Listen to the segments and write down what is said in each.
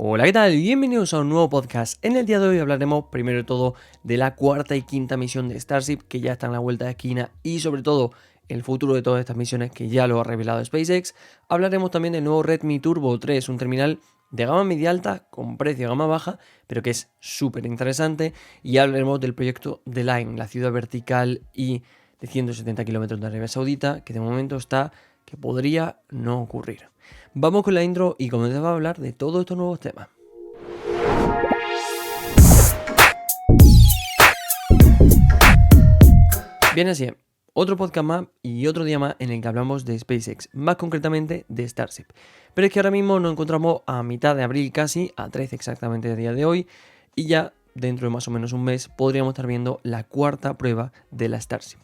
Hola, ¿qué tal? Bienvenidos a un nuevo podcast. En el día de hoy hablaremos primero de todo de la cuarta y quinta misión de Starship, que ya está en la vuelta de esquina, y sobre todo el futuro de todas estas misiones que ya lo ha revelado SpaceX. Hablaremos también del nuevo Redmi Turbo 3, un terminal de gama media alta con precio de gama baja, pero que es súper interesante. Y hablaremos del proyecto The Line, la ciudad vertical y de 170 kilómetros de Arabia Saudita, que de momento está que podría no ocurrir. Vamos con la intro y comenzamos a hablar de todos estos nuevos temas. Bien, así es. Otro podcast más y otro día más en el que hablamos de SpaceX, más concretamente de Starship. Pero es que ahora mismo nos encontramos a mitad de abril casi, a 13 exactamente de día de hoy, y ya dentro de más o menos un mes podríamos estar viendo la cuarta prueba de la Starship.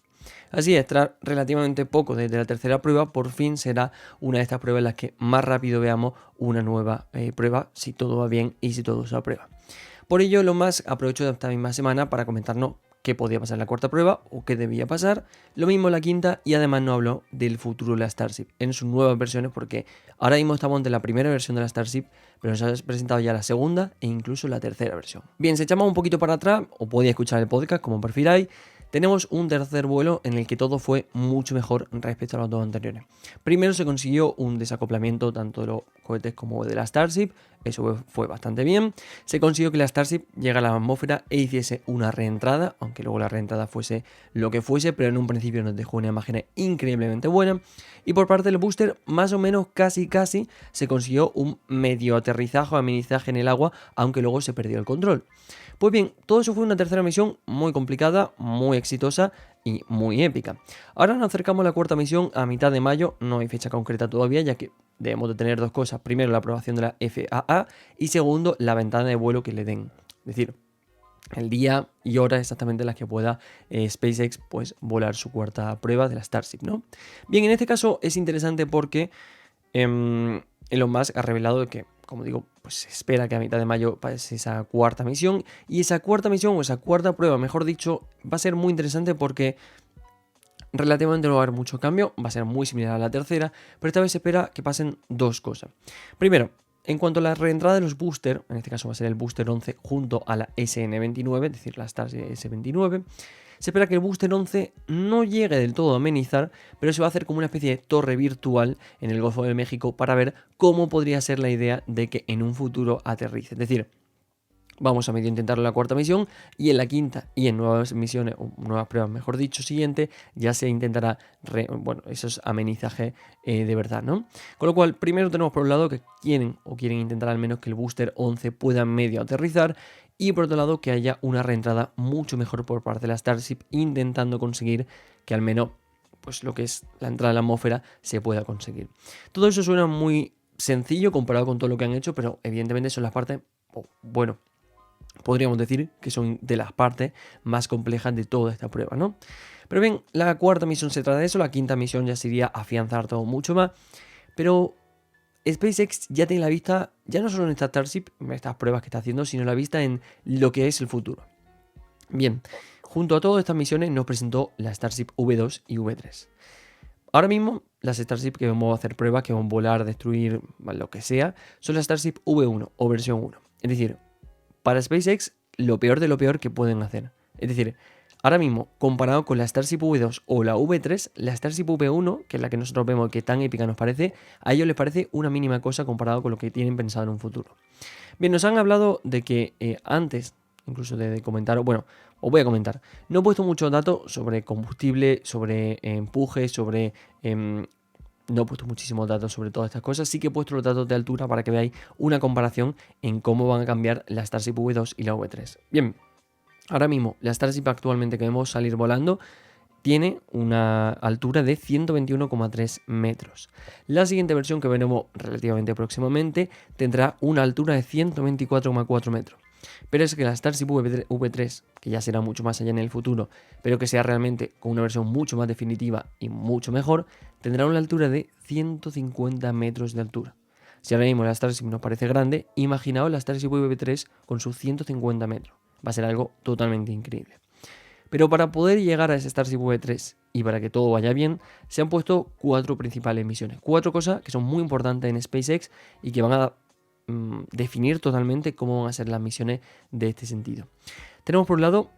Así es, tras relativamente poco desde la tercera prueba, por fin será una de estas pruebas en las que más rápido veamos una nueva prueba, si todo va bien y si todo se aprueba. Por ello, lo más aprovecho de esta misma semana para comentarnos qué podía pasar en la cuarta prueba o qué debía pasar, lo mismo en la quinta, y además no hablo del futuro de la Starship en sus nuevas versiones, porque ahora mismo estamos ante la primera versión de la Starship, pero nos ha presentado ya la segunda e incluso la tercera versión. Bien, si echamos un poquito para atrás, o podéis escuchar el podcast como prefiráis, tenemos un tercer vuelo en el que todo fue mucho mejor respecto a los dos anteriores. Primero se consiguió un desacoplamiento tanto de los cohetes como de la Starship, eso fue bastante bien. Se consiguió que la Starship llegara a la atmósfera e hiciese una reentrada, aunque luego la reentrada fuese lo que fuese, pero en un principio nos dejó una imagen increíblemente buena. Y por parte del booster, más o menos casi se consiguió un medio aterrizaje o amenizaje en el agua, aunque luego se perdió el control. Pues bien, todo eso fue una tercera misión muy complicada, muy exitosa y muy épica. Ahora nos acercamos a la cuarta misión a mitad de mayo, no hay fecha concreta todavía, ya que debemos de tener dos cosas. Primero, la aprobación de la FAA y segundo, la ventana de vuelo que le den. Es decir, el día y hora exactamente en las que pueda SpaceX pues volar su cuarta prueba de la Starship, ¿no? Bien, en este caso es interesante porque Elon Musk ha revelado que, como digo, pues se espera que a mitad de mayo pase esa cuarta misión, y esa cuarta misión o esa cuarta prueba, mejor dicho, va a ser muy interesante porque relativamente no va a haber mucho cambio, va a ser muy similar a la tercera, pero esta vez se espera que pasen dos cosas. Primero, en cuanto a la reentrada de los boosters, en este caso va a ser el booster 11 junto a la SN29, es decir, la Starship S29, se espera que el booster 11 no llegue del todo a amenizar, pero se va a hacer como una especie de torre virtual en el Golfo de México para ver cómo podría ser la idea de que en un futuro aterrice. Es decir, vamos a medio intentarlo en la cuarta misión, y en la quinta y en nuevas misiones, o nuevas pruebas mejor dicho, siguiente, ya se intentará, esos amenizajes de verdad, ¿no? Con lo cual, primero tenemos por un lado que quieren intentar al menos que el booster 11 pueda medio aterrizar, y por otro lado que haya una reentrada mucho mejor por parte de la Starship, intentando conseguir que al menos pues lo que es la entrada a la atmósfera se pueda conseguir. Todo eso suena muy sencillo comparado con todo lo que han hecho, pero evidentemente son las partes, podríamos decir que son de las partes más complejas de toda esta prueba, ¿no? Pero bien, la cuarta misión se trata de eso, la quinta misión ya sería afianzar todo mucho más, pero SpaceX ya tiene la vista, ya no solo en esta Starship, en estas pruebas que está haciendo, sino la vista en lo que es el futuro. Bien, junto a todas estas misiones nos presentó la Starship V2 y V3. Ahora mismo, las Starship que vamos a hacer pruebas, que vamos a volar, destruir, lo que sea, son las Starship V1 o versión 1. Es decir, para SpaceX, lo peor de lo peor que pueden hacer. Es decir, ahora mismo, comparado con la Starship V2 o la V3, la Starship V1, que es la que nosotros vemos que tan épica nos parece, a ellos les parece una mínima cosa comparado con lo que tienen pensado en un futuro. Bien, nos han hablado de que antes, incluso de comentar, os voy a comentar, no he puesto muchos datos sobre combustible, sobre empuje, sobre... no he puesto muchísimos datos sobre todas estas cosas, sí que he puesto los datos de altura para que veáis una comparación en cómo van a cambiar la Starship V2 y la V3. Bien, ahora mismo la Starship actualmente que vemos salir volando tiene una altura de 121,3 metros. La siguiente versión que veremos relativamente próximamente tendrá una altura de 124,4 metros. Pero es que la Starship V3, que ya será mucho más allá en el futuro, pero que sea realmente con una versión mucho más definitiva y mucho mejor, tendrá una altura de 150 metros de altura. Si ahora mismo la Starship nos parece grande, imaginaos la Starship V3 con sus 150 metros. Va a ser algo totalmente increíble. Pero para poder llegar a ese Starship V3 y para que todo vaya bien, se han puesto 4 principales misiones. 4 cosas que son muy importantes en SpaceX y que van a definir totalmente cómo van a ser las misiones de este sentido. Tenemos por un lado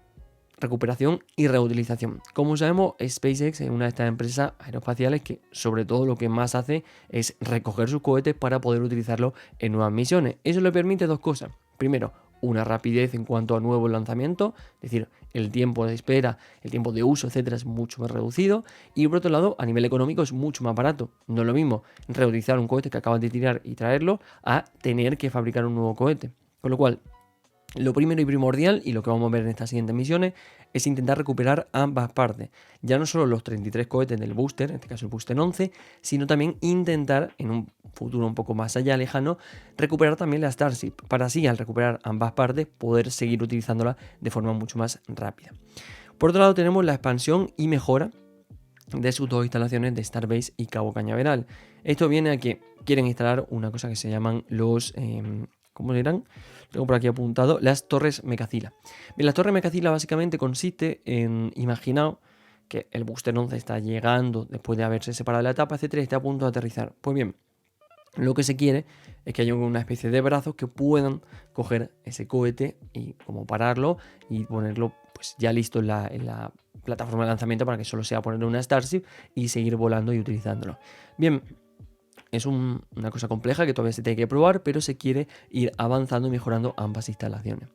recuperación y reutilización. Como sabemos, SpaceX es una de estas empresas aeroespaciales que sobre todo lo que más hace es recoger sus cohetes para poder utilizarlos en nuevas misiones. Eso le permite dos cosas. Primero, una rapidez en cuanto a nuevos lanzamientos, es decir, el tiempo de espera, el tiempo de uso, etcétera, es mucho más reducido. Y por otro lado, a nivel económico es mucho más barato. No es lo mismo reutilizar un cohete que acabas de tirar y traerlo a tener que fabricar un nuevo cohete. Con lo cual, lo primero y primordial, y lo que vamos a ver en estas siguientes misiones, es intentar recuperar ambas partes. Ya no solo los 33 cohetes del booster, en este caso el booster 11, sino también intentar, en un futuro un poco más allá lejano, recuperar también la Starship, para así al recuperar ambas partes poder seguir utilizándola de forma mucho más rápida. Por otro lado tenemos la expansión y mejora de sus dos instalaciones de Starbase y Cabo Cañaveral. Esto viene a que quieren instalar una cosa que se llaman los... ¿cómo eran? Tengo por aquí apuntado, las torres Mechazilla. Bien, las torres Mechazilla básicamente consiste en, imaginaos que el booster 11 está llegando después de haberse separado de la etapa, etcétera, y está a punto de aterrizar. Pues bien, lo que se quiere es que haya una especie de brazos que puedan coger ese cohete y como pararlo y ponerlo pues ya listo en la plataforma de lanzamiento para que solo sea ponerle una Starship y seguir volando y utilizándolo. Bien, es una cosa compleja que todavía se tiene que probar, pero se quiere ir avanzando y mejorando ambas instalaciones.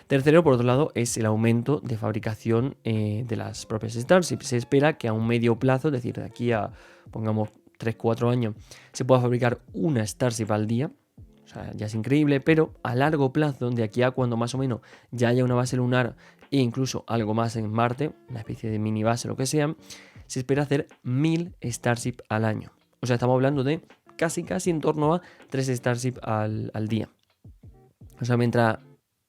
Tercero, por otro lado, es el aumento de fabricación de las propias Starships. Se espera que a un medio plazo, es decir, de aquí a, pongamos, 3-4 años, se pueda fabricar una Starship al día. O sea, ya es increíble, pero a largo plazo, de aquí a cuando más o menos ya haya una base lunar e incluso algo más en Marte, una especie de mini base, lo que sea, se espera hacer 1000 Starship al año. O sea, estamos hablando de casi en torno a 3 Starship al día. O sea, mientras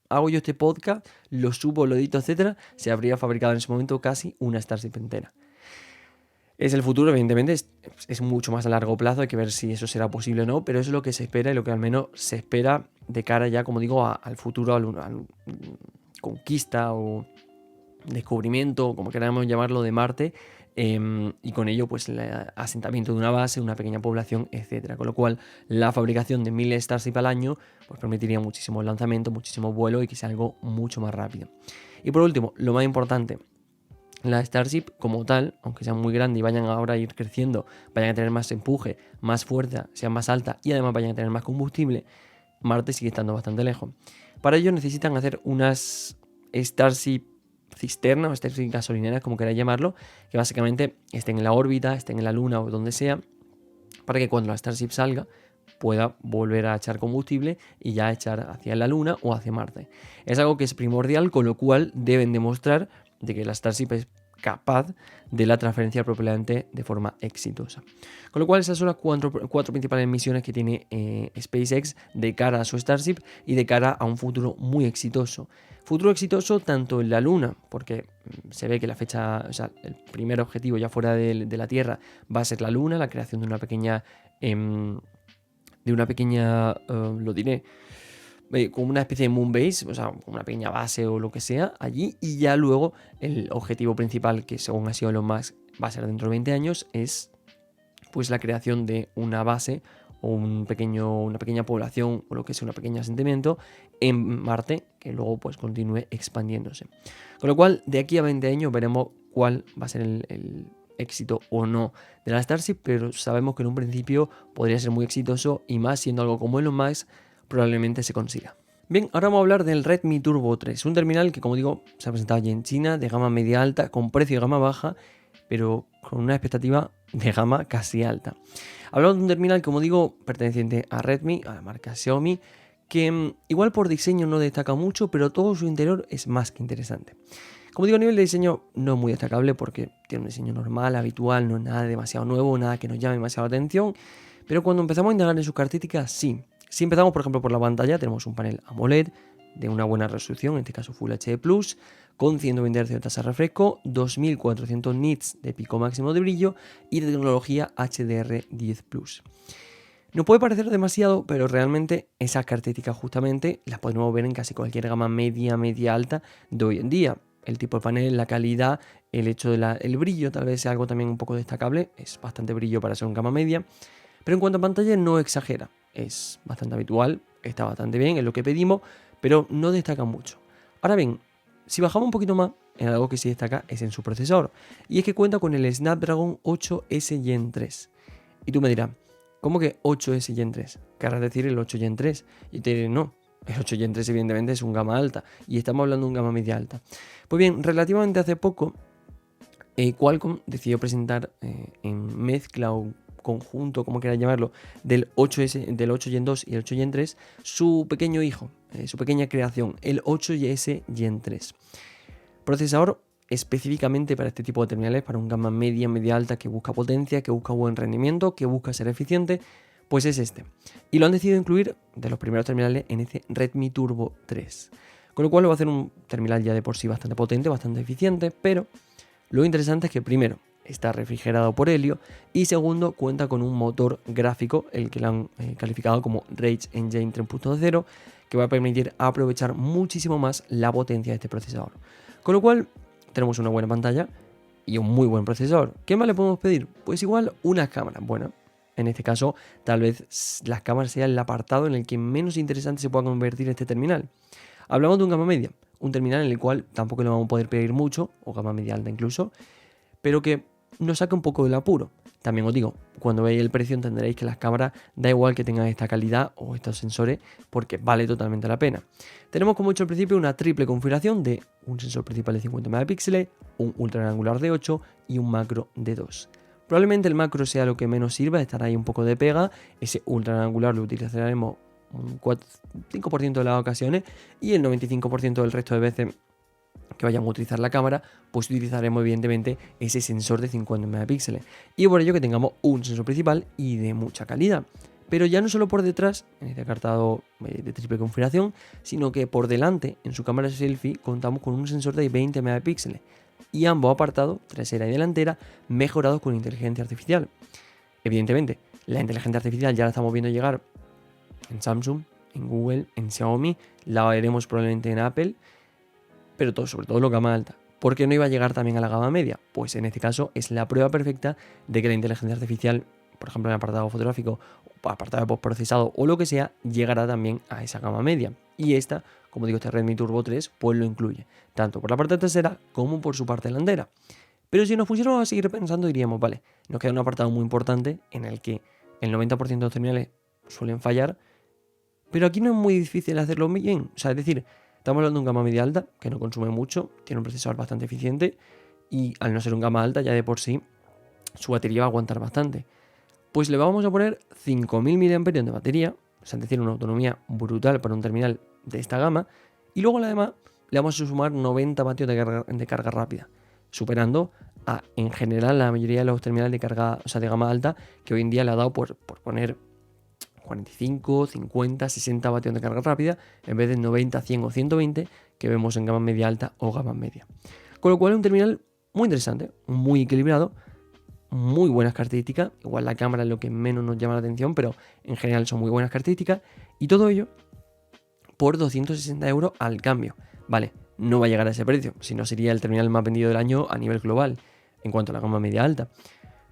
hago yo este podcast, lo subo, lo edito, etcétera, se habría fabricado en ese momento casi una Starship entera. Es el futuro, evidentemente, es mucho más a largo plazo, hay que ver si eso será posible o no, pero eso es lo que se espera y lo que al menos se espera de cara ya, como digo, al futuro, al conquista o descubrimiento, como queramos llamarlo, de Marte, y con ello pues el asentamiento de una base, una pequeña población, etcétera. Con lo cual la fabricación de 1000 Starship al año pues permitiría muchísimo lanzamiento, muchísimo vuelo y que sea algo mucho más rápido. Y por último, lo más importante, la Starship como tal, aunque sean muy grandes y vayan ahora a ir creciendo, vayan a tener más empuje, más fuerza, sean más altas y además vayan a tener más combustible, Marte sigue estando bastante lejos. Para ello necesitan hacer unas Starship cisterna o Starship gasolineras, como queráis llamarlo, que básicamente estén en la órbita, estén en la Luna o donde sea, para que cuando la Starship salga pueda volver a echar combustible y ya echar hacia la Luna o hacia Marte. Es algo que es primordial, con lo cual deben demostrar de que la Starship es capaz de la transferencia propelente de forma exitosa. Con lo cual esas son las cuatro principales misiones que tiene SpaceX de cara a su Starship y de cara a un futuro muy exitoso. Futuro exitoso tanto en la Luna, porque se ve que la fecha, o sea, el primer objetivo ya fuera de la Tierra va a ser la Luna, la creación de una pequeña, lo diré, como una especie de moon base, o sea, una pequeña base o lo que sea allí, y ya luego el objetivo principal, que según ha sido Elon Musk va a ser dentro de 20 años, es pues la creación de una base o una pequeña población o lo que sea, un pequeño asentamiento en Marte que luego pues continúe expandiéndose. Con lo cual, de aquí a 20 años veremos cuál va a ser el éxito o no de la Starship, pero sabemos que en un principio podría ser muy exitoso y más siendo algo como Elon Musk probablemente se consiga. Bien, ahora vamos a hablar del Redmi Turbo 3, un terminal que, como digo, se ha presentado allí en China, de gama media alta, con precio de gama baja, pero con una expectativa de gama casi alta. Hablamos de un terminal, como digo, perteneciente a Redmi, a la marca Xiaomi, que igual por diseño no destaca mucho, pero todo su interior es más que interesante. Como digo, a nivel de diseño no es muy destacable porque tiene un diseño normal, habitual, no es nada demasiado nuevo, nada que nos llame demasiado la atención, pero cuando empezamos a indagar en sus características, sí. Si empezamos, por ejemplo, por la pantalla, tenemos un panel AMOLED de una buena resolución, en este caso Full HD+, con 120 Hz de tasa de refresco, 2400 nits de pico máximo de brillo y de tecnología HDR10+. No puede parecer demasiado, pero realmente esas características justamente las podemos ver en casi cualquier gama media alta de hoy en día. El tipo de panel, la calidad, el hecho del brillo tal vez sea algo también un poco destacable, es bastante brillo para ser un gama media, pero en cuanto a pantalla no exagera, es bastante habitual, está bastante bien, es lo que pedimos, pero no destaca mucho. Ahora bien, si bajamos un poquito más, en algo que sí destaca es en su procesador, y es que cuenta con el Snapdragon 8S Gen 3. Y tú me dirás, ¿cómo que 8S Gen 3? Querrás decir el 8 Gen 3. Y te diré, no, el 8 Gen 3 evidentemente es un gama alta, y estamos hablando de un gama media alta. Pues bien, relativamente hace poco, Qualcomm decidió presentar en mezcla o conjunto, como quieras llamarlo, del 8 Gen 2 y el 8 Gen 3, su pequeño hijo, su pequeña creación, el 8S Gen 3. Procesador específicamente para este tipo de terminales, para un gama media, media alta, que busca potencia, que busca buen rendimiento, que busca ser eficiente, pues es este. Y lo han decidido incluir de los primeros terminales en este Redmi Turbo 3. Con lo cual va a hacer un terminal ya de por sí bastante potente, bastante eficiente, pero lo interesante es que primero está refrigerado por helio y segundo cuenta con un motor gráfico, el que lo han calificado como Rage Engine 3.0, que va a permitir aprovechar muchísimo más la potencia de este procesador. Con lo cual tenemos una buena pantalla y un muy buen procesador. ¿Qué más le podemos pedir? Pues igual unas cámaras buenas. En este caso, tal vez las cámaras sean el apartado en el que menos interesante se pueda convertir este terminal. Hablamos de un gama media, un terminal en el cual tampoco le vamos a poder pedir mucho, o gama media alta incluso, pero que nos saque un poco del apuro. También os digo, cuando veáis el precio entenderéis que las cámaras da igual que tengan esta calidad o estos sensores, porque vale totalmente la pena. Tenemos, como he dicho al principio, una triple configuración de un sensor principal de 50 megapíxeles, un ultra angular de 8 y un macro de 2. Probablemente el macro sea lo que menos sirva, estará ahí un poco de pega. Ese ultra angular lo utilizaremos un 5% de las ocasiones y el 95% del resto de veces que vayamos a utilizar la cámara, pues utilizaremos evidentemente ese sensor de 50 megapíxeles. Y por ello que tengamos un sensor principal y de mucha calidad. Pero ya no solo por detrás, en este apartado de triple configuración, sino que por delante, en su cámara selfie, contamos con un sensor de 20 megapíxeles. Y ambos apartados, trasera y delantera, mejorados con inteligencia artificial. Evidentemente, la inteligencia artificial ya la estamos viendo llegar en Samsung, en Google, en Xiaomi, la veremos probablemente en Apple, pero sobre todo la gama alta. ¿Por qué no iba a llegar también a la gama media? Pues en este caso es la prueba perfecta de que la inteligencia artificial, por ejemplo en el apartado fotográfico, apartado de postprocesado o lo que sea, llegará también a esa gama media. Y esta, como digo, este Redmi Turbo 3, pues lo incluye, tanto por la parte trasera como por su parte delantera. Pero si nos pusiéramos a seguir pensando, diríamos, vale, nos queda un apartado muy importante en el que el 90% de los terminales suelen fallar, pero aquí no es muy difícil hacerlo bien. O sea, es decir, estamos hablando de un gama media alta, que no consume mucho, tiene un procesador bastante eficiente y al no ser un gama alta ya de por sí su batería va a aguantar bastante. Pues le vamos a poner 5000 mAh de batería, o sea, es decir, una autonomía brutal para un terminal de esta gama, y luego además le vamos a sumar 90 vatios de carga rápida, superando a, en general, la mayoría de los terminales de carga, o sea, de gama alta, que hoy en día le ha dado por poner 45, 50, 60 vatios de carga rápida, en vez de 90, 100 o 120 que vemos en gama media alta o gama media. Con lo cual es un terminal muy interesante, muy equilibrado, muy buenas características. Igual la cámara es lo que menos nos llama la atención, pero en general son muy buenas características. Y todo ello por 260 euros al cambio. Vale, no va a llegar a ese precio, si no sería el terminal más vendido del año a nivel global, en cuanto a la gama media alta.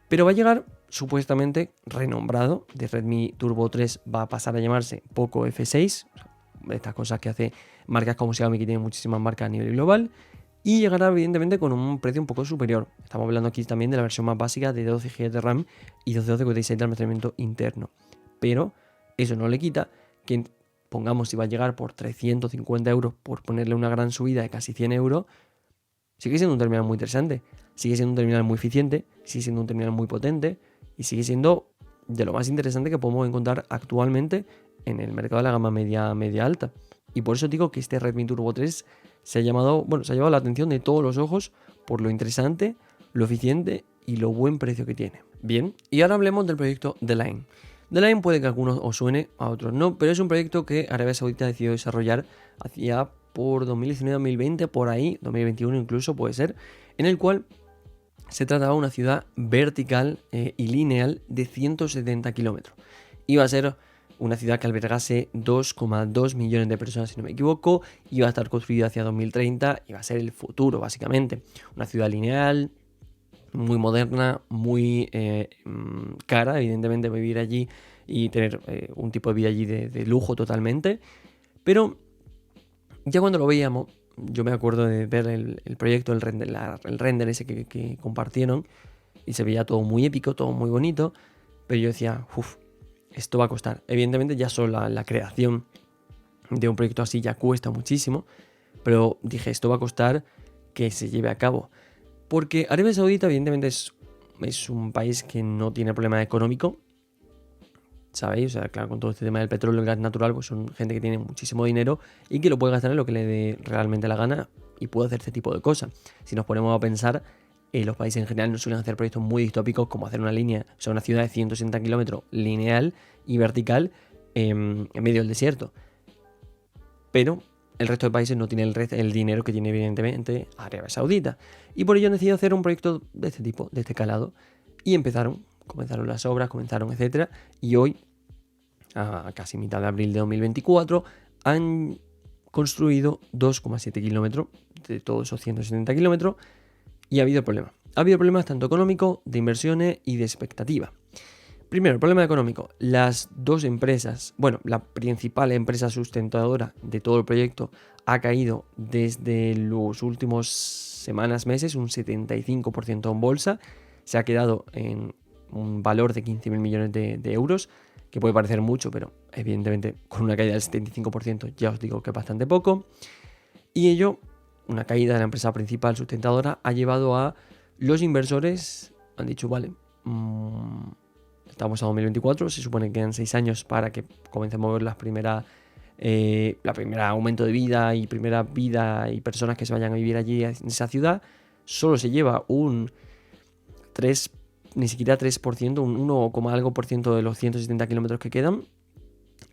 Pero va a llegar supuestamente renombrado. De Redmi Turbo 3 va a pasar a llamarse Poco F6. Estas cosas que hace marcas como Xiaomi, que tienen muchísimas marcas a nivel global. Y llegará evidentemente con un precio un poco superior. Estamos hablando aquí también de la versión más básica de 12 GB de RAM y 256 de almacenamiento interno. Pero eso no le quita que pongamos si va a llegar por 350 euros, por ponerle una gran subida de casi 100 euros, sigue siendo un terminal muy interesante, sigue siendo un terminal muy eficiente, sigue siendo un terminal muy potente y sigue siendo de lo más interesante que podemos encontrar actualmente en el mercado de la gama media alta. Y por eso digo que este Redmi Turbo 3 se ha llevado la atención de todos los ojos por lo interesante, lo eficiente y lo buen precio que tiene. Bien, y ahora hablemos del proyecto The Line. The Line puede que a algunos os suene, a otros no, pero es un proyecto que Arabia Saudita decidió desarrollar hacia por 2019-2020, por ahí, 2021 incluso puede ser, en el cual se trataba de una ciudad vertical y lineal de 170 kilómetros. Iba a ser una ciudad que albergase 2,2 millones de personas, si no me equivoco, iba a estar construida hacia 2030, iba a ser el futuro, básicamente. Una ciudad lineal, muy moderna, muy cara, evidentemente vivir allí y tener un tipo de vida allí de lujo totalmente. Pero ya cuando lo veíamos, yo me acuerdo de ver el proyecto, el render ese que compartieron, y se veía todo muy épico, todo muy bonito, pero yo decía, uff, esto va a costar. Evidentemente ya solo la creación de un proyecto así ya cuesta muchísimo, pero dije, esto va a costar que se lleve a cabo. Porque Arabia Saudita evidentemente es un país que no tiene problema económico, ¿sabéis? O sea, claro, con todo este tema del petróleo y el gas natural, pues son gente que tiene muchísimo dinero y que lo puede gastar en lo que le dé realmente la gana y puede hacer este tipo de cosas. Si nos ponemos a pensar, los países en general no suelen hacer proyectos muy distópicos como hacer una línea, o sea, una ciudad de 160 kilómetros lineal y vertical en medio del desierto. Pero el resto de países no tiene el dinero que tiene evidentemente Arabia Saudita. Y por ello han decidido hacer un proyecto de este tipo, de este calado. Y comenzaron las obras, etcétera. Y hoy, a casi mitad de abril de 2024, han construido 2,7 kilómetros de todos esos 170 kilómetros. Y ha habido problemas. Ha habido problemas tanto económicos, de inversiones y de expectativa. Primero, el problema económico. Las dos empresas, bueno, la principal empresa sustentadora de todo el proyecto ha caído desde los últimos semanas, meses, un 75% en bolsa. Se ha quedado en un valor de 15.000 millones de euros, que puede parecer mucho, pero evidentemente con una caída del 75% ya os digo que es bastante poco. Y ello, una caída de la empresa principal sustentadora, ha llevado a los inversores, han dicho, vale, estamos a 2024, se supone que quedan 6 años para que comencemos a ver la primera aumento de vida y personas que se vayan a vivir allí en esa ciudad. Solo se lleva un 3, ni siquiera 3%, un 1, algo por ciento de los 170 kilómetros que quedan.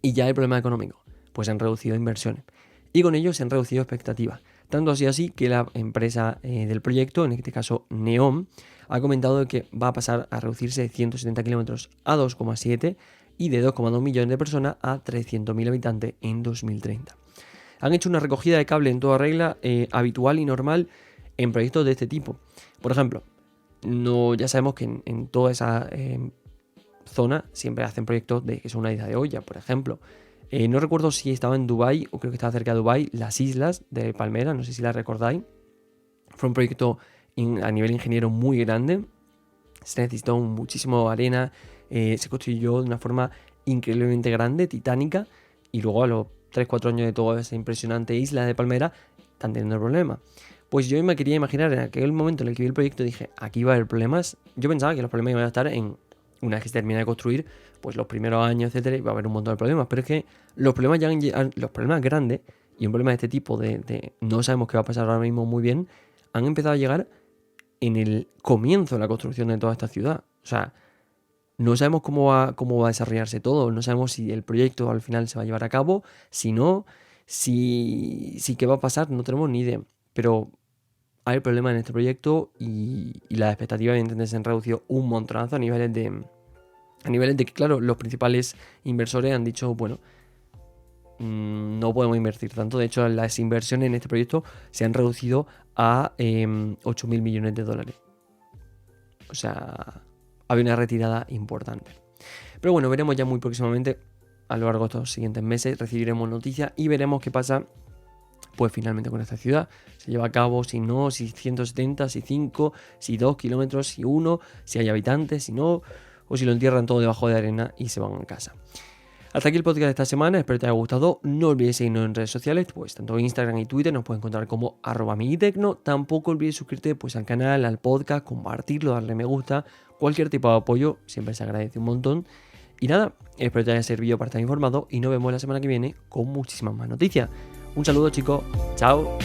Y ya el problema económico, pues se han reducido inversiones. Y con ello se han reducido expectativas. Tanto así que la empresa del proyecto, en este caso NEOM, ha comentado que va a pasar a reducirse de 170 kilómetros a 2,7 y de 2,2 millones de personas a 300.000 habitantes en 2030. Han hecho una recogida de cable en toda regla habitual y normal en proyectos de este tipo. Por ejemplo, ya sabemos que en toda esa zona siempre hacen proyectos que son una isla de olla, por ejemplo. No recuerdo si estaba en Dubái o creo que estaba cerca de Dubái, las islas de Palmera, no sé si las recordáis. Fue un proyecto a nivel ingeniero muy grande. Se necesitó muchísimo arena, se construyó de una forma increíblemente grande, titánica, y luego a los 3-4 años de toda esa impresionante isla de Palmera están teniendo problemas. Pues yo me quería imaginar en aquel momento en el que vi el proyecto, dije, aquí va a haber problemas. Yo pensaba que los problemas iban a estar una vez que se termina de construir, pues los primeros años, etcétera, y va a haber un montón de problemas. Pero es que los problemas los problemas grandes, y un problema de este tipo de no sabemos qué va a pasar ahora mismo muy bien, han empezado a llegar en el comienzo de la construcción de toda esta ciudad. O sea, no sabemos cómo va a desarrollarse todo, no sabemos si el proyecto al final se va a llevar a cabo, si no, si qué va a pasar, no tenemos ni idea. Pero hay problemas en este proyecto y las expectativas evidentemente se han reducido un montonazo a niveles de que, claro, los principales inversores han dicho, bueno, no podemos invertir tanto. De hecho, las inversiones en este proyecto se han reducido a 8.000 millones de dólares. O sea, había una retirada importante. Pero bueno, veremos ya muy próximamente, a lo largo de estos siguientes meses, recibiremos noticias y veremos qué pasa pues finalmente con esta ciudad. Se lleva a cabo, si no, si 170, si 5, si 2 kilómetros, si 1, si hay habitantes, si no, o si lo entierran todo debajo de arena y se van a casa. Hasta aquí el podcast de esta semana, espero te haya gustado. No olvides seguirnos en redes sociales, pues tanto Instagram y Twitter nos pueden encontrar como @migitecno. Tampoco olvides suscribirte pues al canal, al podcast, compartirlo, darle me gusta. Cualquier tipo de apoyo siempre se agradece un montón. Y nada, espero te haya servido para estar informado y nos vemos la semana que viene con muchísimas más noticias. Un saludo chicos, chao.